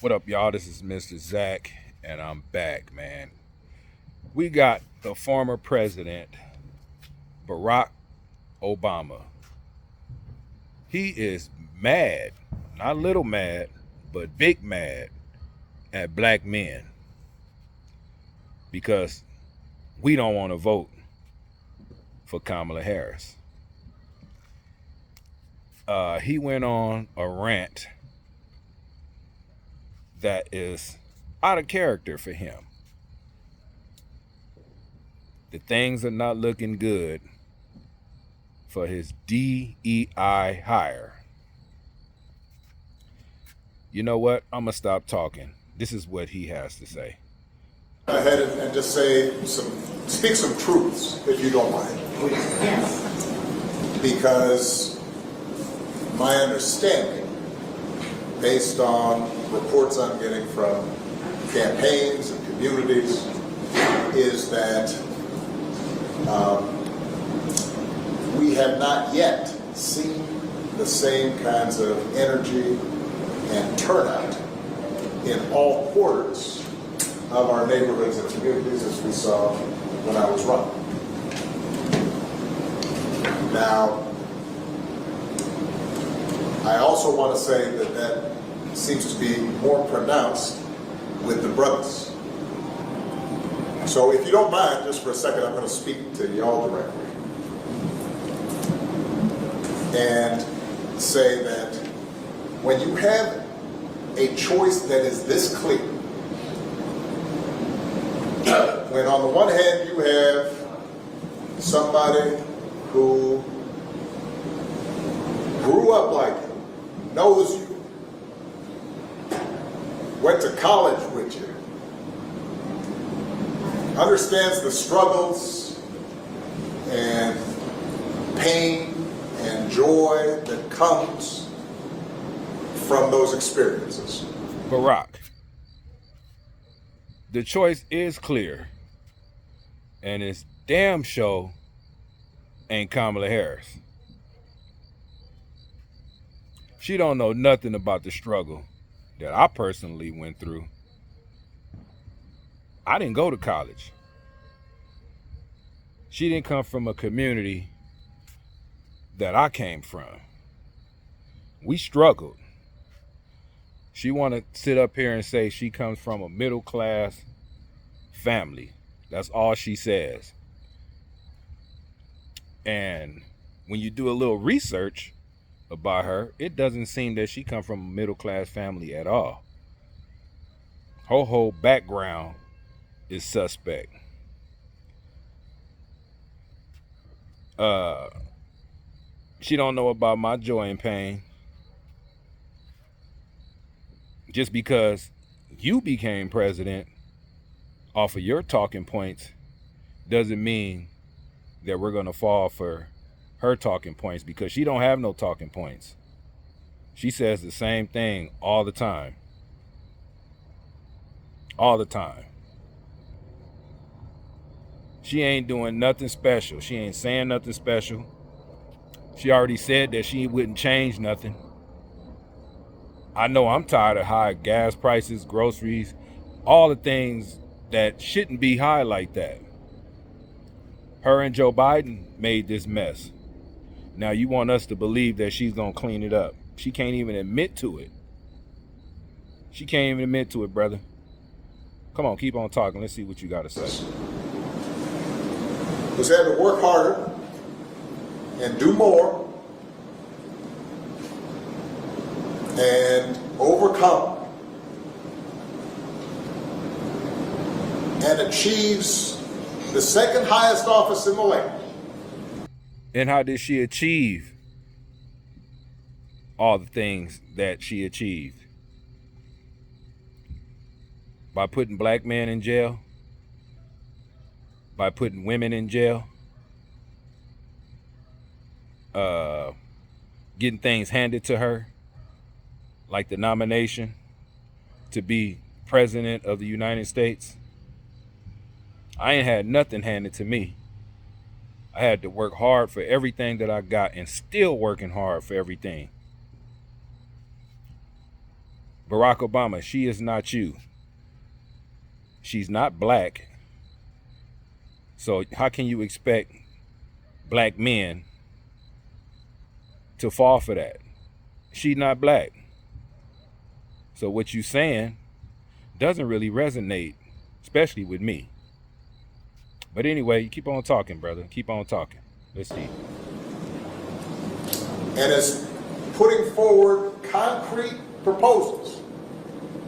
What up, y'all? This is Mr. Zach, and I'm back, man. We got the former president, Barack Obama. He is mad, not little mad, but big mad at black men because we don't want to vote for Kamala Harris. He went on a rant that is out of character for him. The things are not looking good for his DEI hire. You know what? I'm going to stop talking. This is what he has to say. Ahead and just speak some truths, if you don't mind. Yes. Because my understanding, based on reports I'm getting from campaigns and communities, is that we have not yet seen the same kinds of energy and turnout in all quarters of our neighborhoods and communities as we saw when I was running. Now, I also want to say that seems to be more pronounced with the brothers. So if you don't mind, just for a second, I'm going to speak to y'all directly and say that when you have a choice that is this clear, when on the one hand you have somebody who grew up like you, knows you, went to college with you, understands the struggles and pain and joy that comes from those experiences. Barack, the choice is clear, and it's damn sure ain't Kamala Harris. She don't know nothing about the struggle that I personally went through. I didn't go to college. She didn't come from a community that I came from. We struggled. She want to sit up here and say she comes from a middle class family. That's all she says. And when you do a little research about her, it doesn't seem that she come from a middle class family at all. Her whole background is suspect. She don't know about my joy and pain. Just because you became president off of your talking points doesn't mean that we're going to fall for her talking points, because she don't have no talking points. She says the same thing all the time. All the time. She ain't doing nothing special. She ain't saying nothing special. She already said that she wouldn't change nothing. I know I'm tired of high gas prices, groceries, all the things that shouldn't be high like that. Her and Joe Biden made this mess. Now you want us to believe that she's going to clean it up. She can't even admit to it. She can't even admit to it, brother. Come on, keep on talking. Let's see what you got to say. Who's had to work harder and do more and overcome and achieves the second highest office in the land. And how did she achieve all the things that she achieved? By putting black men in jail? By putting women in jail? Getting things handed to her, like the nomination to be president of the United States? I ain't had nothing handed to me. I had to work hard for everything that I got, and still working hard for everything. Barack Obama, she is not you. She's not black. So how can you expect black men to fall for that? She's not black. So what you saying doesn't really resonate, especially with me. But anyway, keep on talking, brother. Keep on talking. Let's see. And is putting forward concrete proposals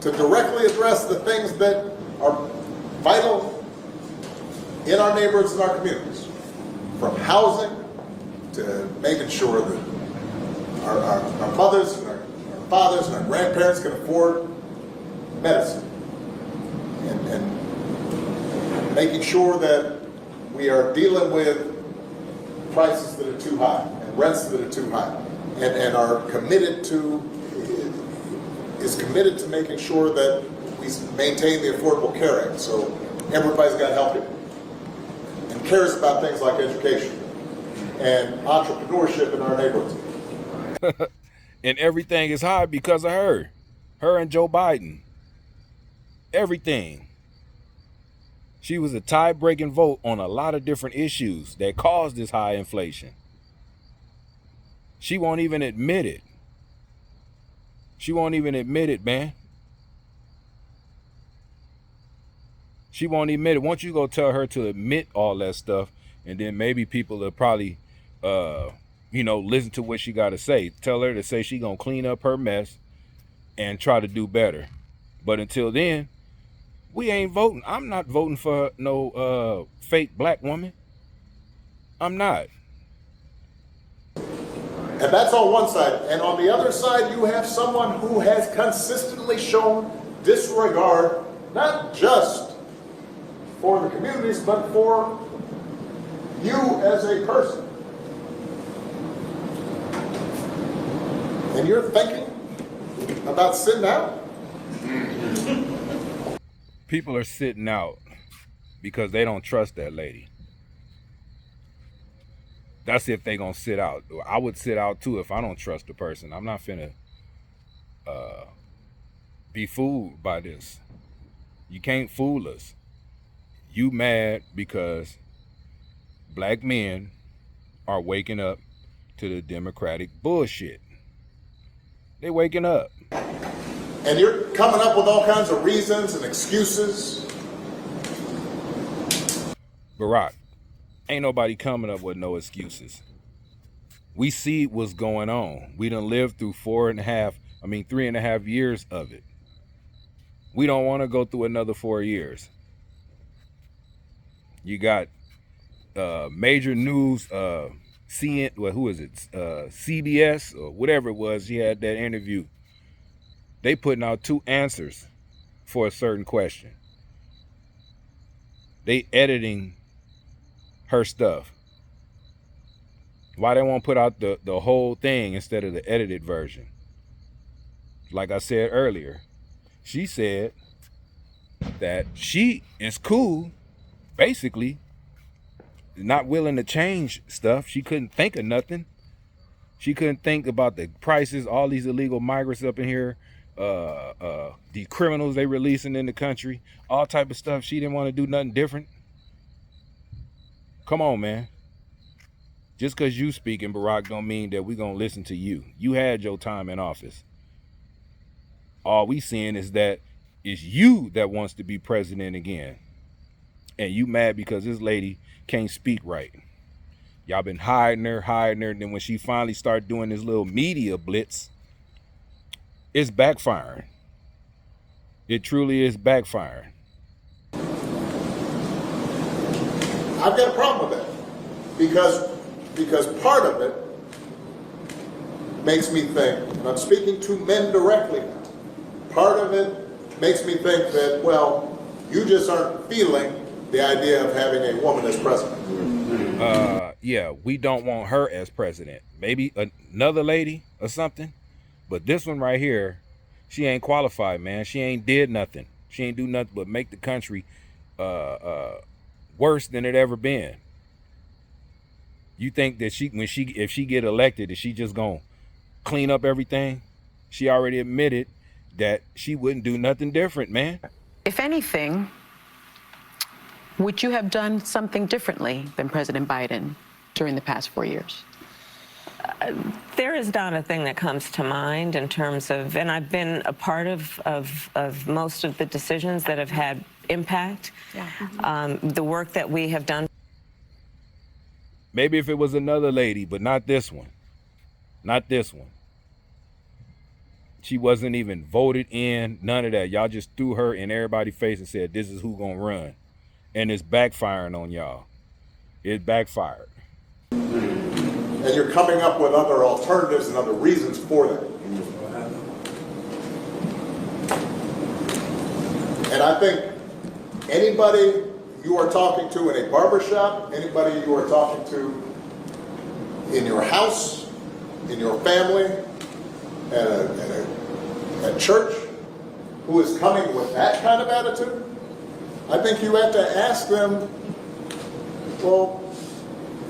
to directly address the things that are vital in our neighborhoods and our communities, from housing to making sure that our mothers and our fathers and our grandparents can afford medicine, and making sure that we are dealing with prices that are too high and rents that are too high, and are committed to making sure that we maintain the Affordable Care Act, so everybody's got health care, and cares about things like education and entrepreneurship in our neighborhoods. And everything is high because of her and Joe Biden. Everything. She was a tie-breaking vote on a lot of different issues that caused this high inflation. She won't even admit it. She won't even admit it, man. She won't admit it. Once you go tell her to admit all that stuff, and then maybe people will probably, listen to what she got to say. Tell her to say she gonna clean up her mess and try to do better. But until then, we ain't voting. I'm not voting for no fake black woman. I'm not. And that's on one side. And on the other side, you have someone who has consistently shown disregard, not just for the communities, but for you as a person. And you're thinking about sitting out? People are sitting out because they don't trust that lady. That's if they gonna sit out. I would sit out too if I don't trust the person. I'm not finna be fooled by this. You can't fool us. You mad because black men are waking up to the Democratic bullshit. They waking up. And you're coming up with all kinds of reasons and excuses. Barack, ain't nobody coming up with no excuses. We see what's going on. We done lived through 3.5 years of it. We don't want to go through another 4 years. You got major news, CBS or whatever it was. She had that interview. They putting out 2 answers for a certain question. They editing her stuff. Why they won't put out the whole thing instead of the edited version? Like I said earlier, she said that she is cool, basically, not willing to change stuff. She couldn't think of nothing. She couldn't think about the prices, all these illegal migrants up in here, the criminals they releasing in the country, all type of stuff. She didn't want to do nothing different. Come on, man. Just because you speaking, Barack, don't mean that we're going to listen to you. You had your time in office. All we seeing is that it's you that wants to be president again. And you mad because this lady can't speak right. Y'all been hiding her. And then when she finally started doing this little media blitz, it's backfiring. It truly is backfiring. I've got a problem with that. Because part of it makes me think, and I'm speaking to men directly now, part of it makes me think that, well, you just aren't feeling the idea of having a woman as president. Yeah, we don't want her as president. Maybe another lady or something. But this one right here, she ain't qualified, man. She ain't did nothing. She ain't do nothing but make the country worse than it ever been. You think that if she get elected, is she just gonna clean up everything? She already admitted that she wouldn't do nothing different, man. If anything, would you have done something differently than President Biden during the past 4 years? There is not a thing that comes to mind in terms of, and I've been a part of most of the decisions that have had impact. Yeah. The work that we have done. Maybe if it was another lady, but not this one. Not this one. She wasn't even voted in, none of that. Y'all just threw her in everybody's face and said, this is who gonna run. And it's backfiring on y'all. It backfired. And you're coming up with other alternatives and other reasons for that. And I think anybody you are talking to in a barbershop, anybody you are talking to in your house, in your family, at church, who is coming with that kind of attitude, I think you have to ask them, well,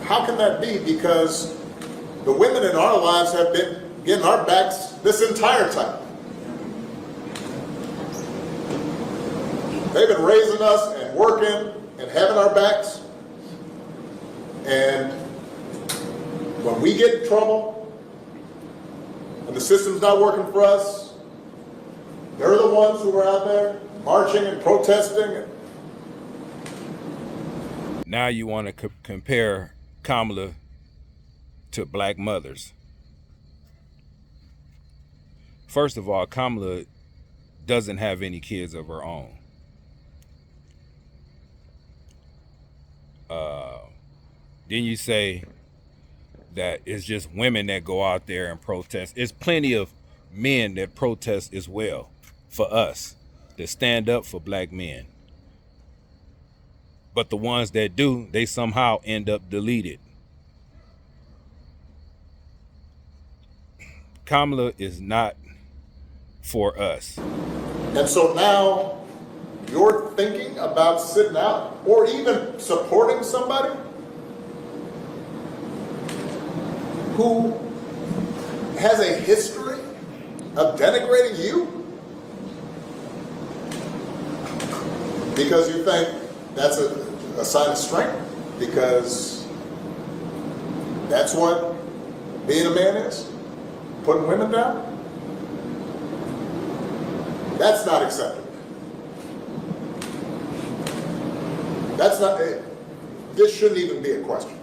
how can that be? Because the women in our lives have been getting our backs this entire time. They've been raising us and working and having our backs. And when we get in trouble, and the system's not working for us, they're the ones who are out there marching and protesting. Now you want to compare Kamala to black mothers. First of all, Kamala doesn't have any kids of her own. Then you say that it's just women that go out there and protest. It's plenty of men that protest as well for us, that stand up for black men. But the ones that do, they somehow end up deleted. Kamala is not for us. And so now you're thinking about sitting out or even supporting somebody who has a history of denigrating you because you think that's a sign of strength, because that's what being a man is, putting women down. That's not acceptable. That's not, this shouldn't even be a question.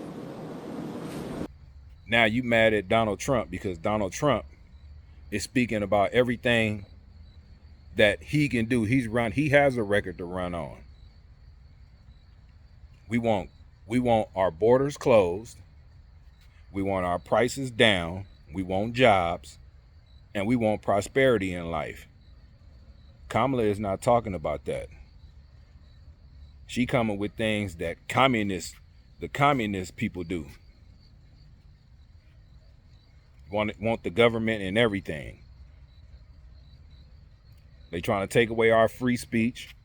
Now you mad at Donald Trump because Donald Trump is speaking about everything that he can do. He has a record to run on. We want our borders closed. We want our prices down. We want jobs, and we want prosperity in life. Kamala is not talking about that. She coming with things that the communist people do. Want the government and everything. They trying to take away our free speech.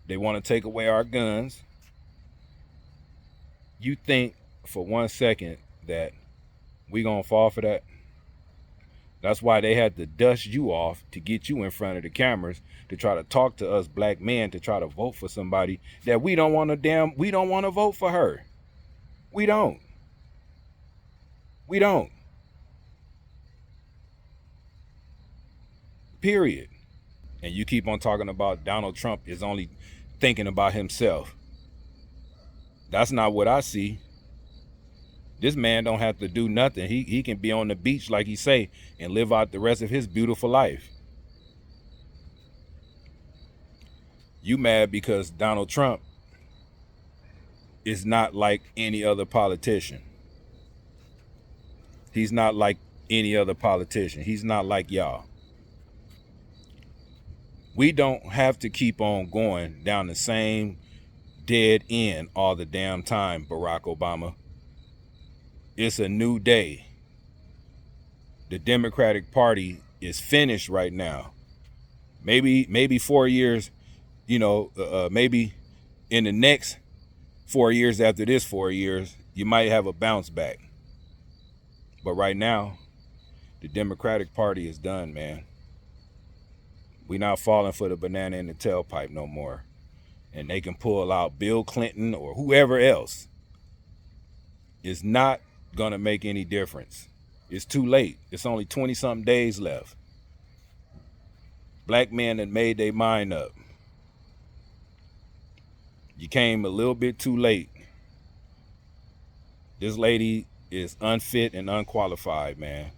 They want to take away our guns. You think for 1 second that we gonna fall for that? That's why they had to dust you off to get you in front of the cameras to try to talk to us black men to try to vote for somebody that we don't want to vote for her. We don't. Period. And you keep on talking about Donald Trump is only thinking about himself. That's not what I see. This man don't have to do nothing. He can be on the beach, like he say, and live out the rest of his beautiful life. You mad because Donald Trump is not like any other politician. He's not like any other politician. He's not like y'all. We don't have to keep on going down the same dead end all the damn time, Barack Obama. It's a new day. The Democratic Party is finished right now. Maybe 4 years, maybe in the next 4 years after this 4 years, you might have a bounce back. But right now, the Democratic Party is done, man. We not falling for the banana in the tailpipe no more. And they can pull out Bill Clinton or whoever else. It's not gonna make any difference. It's too late. It's only 20-something days left. Black men that made their mind up. You came a little bit too late. This lady is unfit and unqualified, man.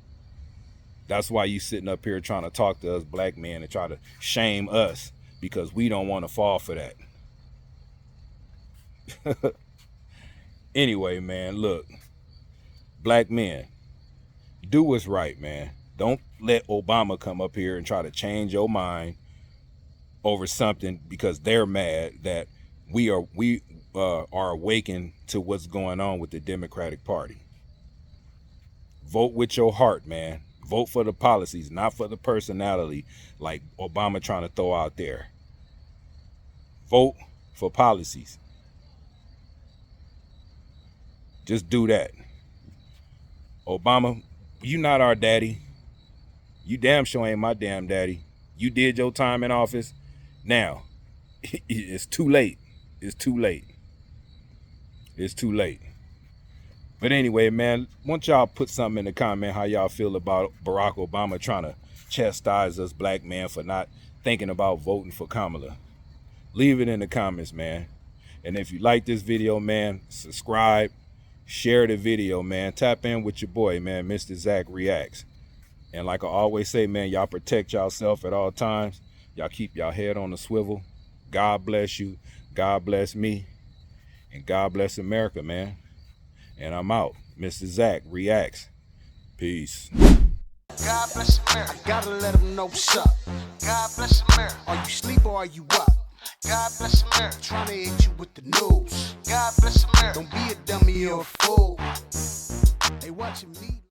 That's why you sitting up here trying to talk to us black men and try to shame us because we don't want to fall for that. Anyway, man, look. Black men, do what's right, man. Don't let Obama come up here and try to change your mind over something because they're mad that we are awakened to what's going on with the Democratic Party. Vote with your heart, man. Vote for the policies, not for the personality like Obama trying to throw out there. Vote for policies. Just do that. Obama, you not our daddy. You damn sure ain't my damn daddy. You did your time in office. Now, it's too late. It's too late. It's too late. But anyway, man, want y'all put something in the comment how y'all feel about Barack Obama trying to chastise us black men for not thinking about voting for Kamala. Leave it in the comments, man. And if you like this video, man, subscribe, share the video, man. Tap in with your boy, man, Mr. Zach Reacts. And like I always say, man, y'all protect yourself at all times. Y'all keep y'all head on the swivel. God bless you. God bless me. And God bless America, man. And I'm out. Mr. Zach Reacts. Peace. God bless America. I gotta let them know what's up. God bless America. Are you asleep or are you up? God bless America. Trying to hit you with the news. God bless America. Don't be a dummy or a fool. They watching me.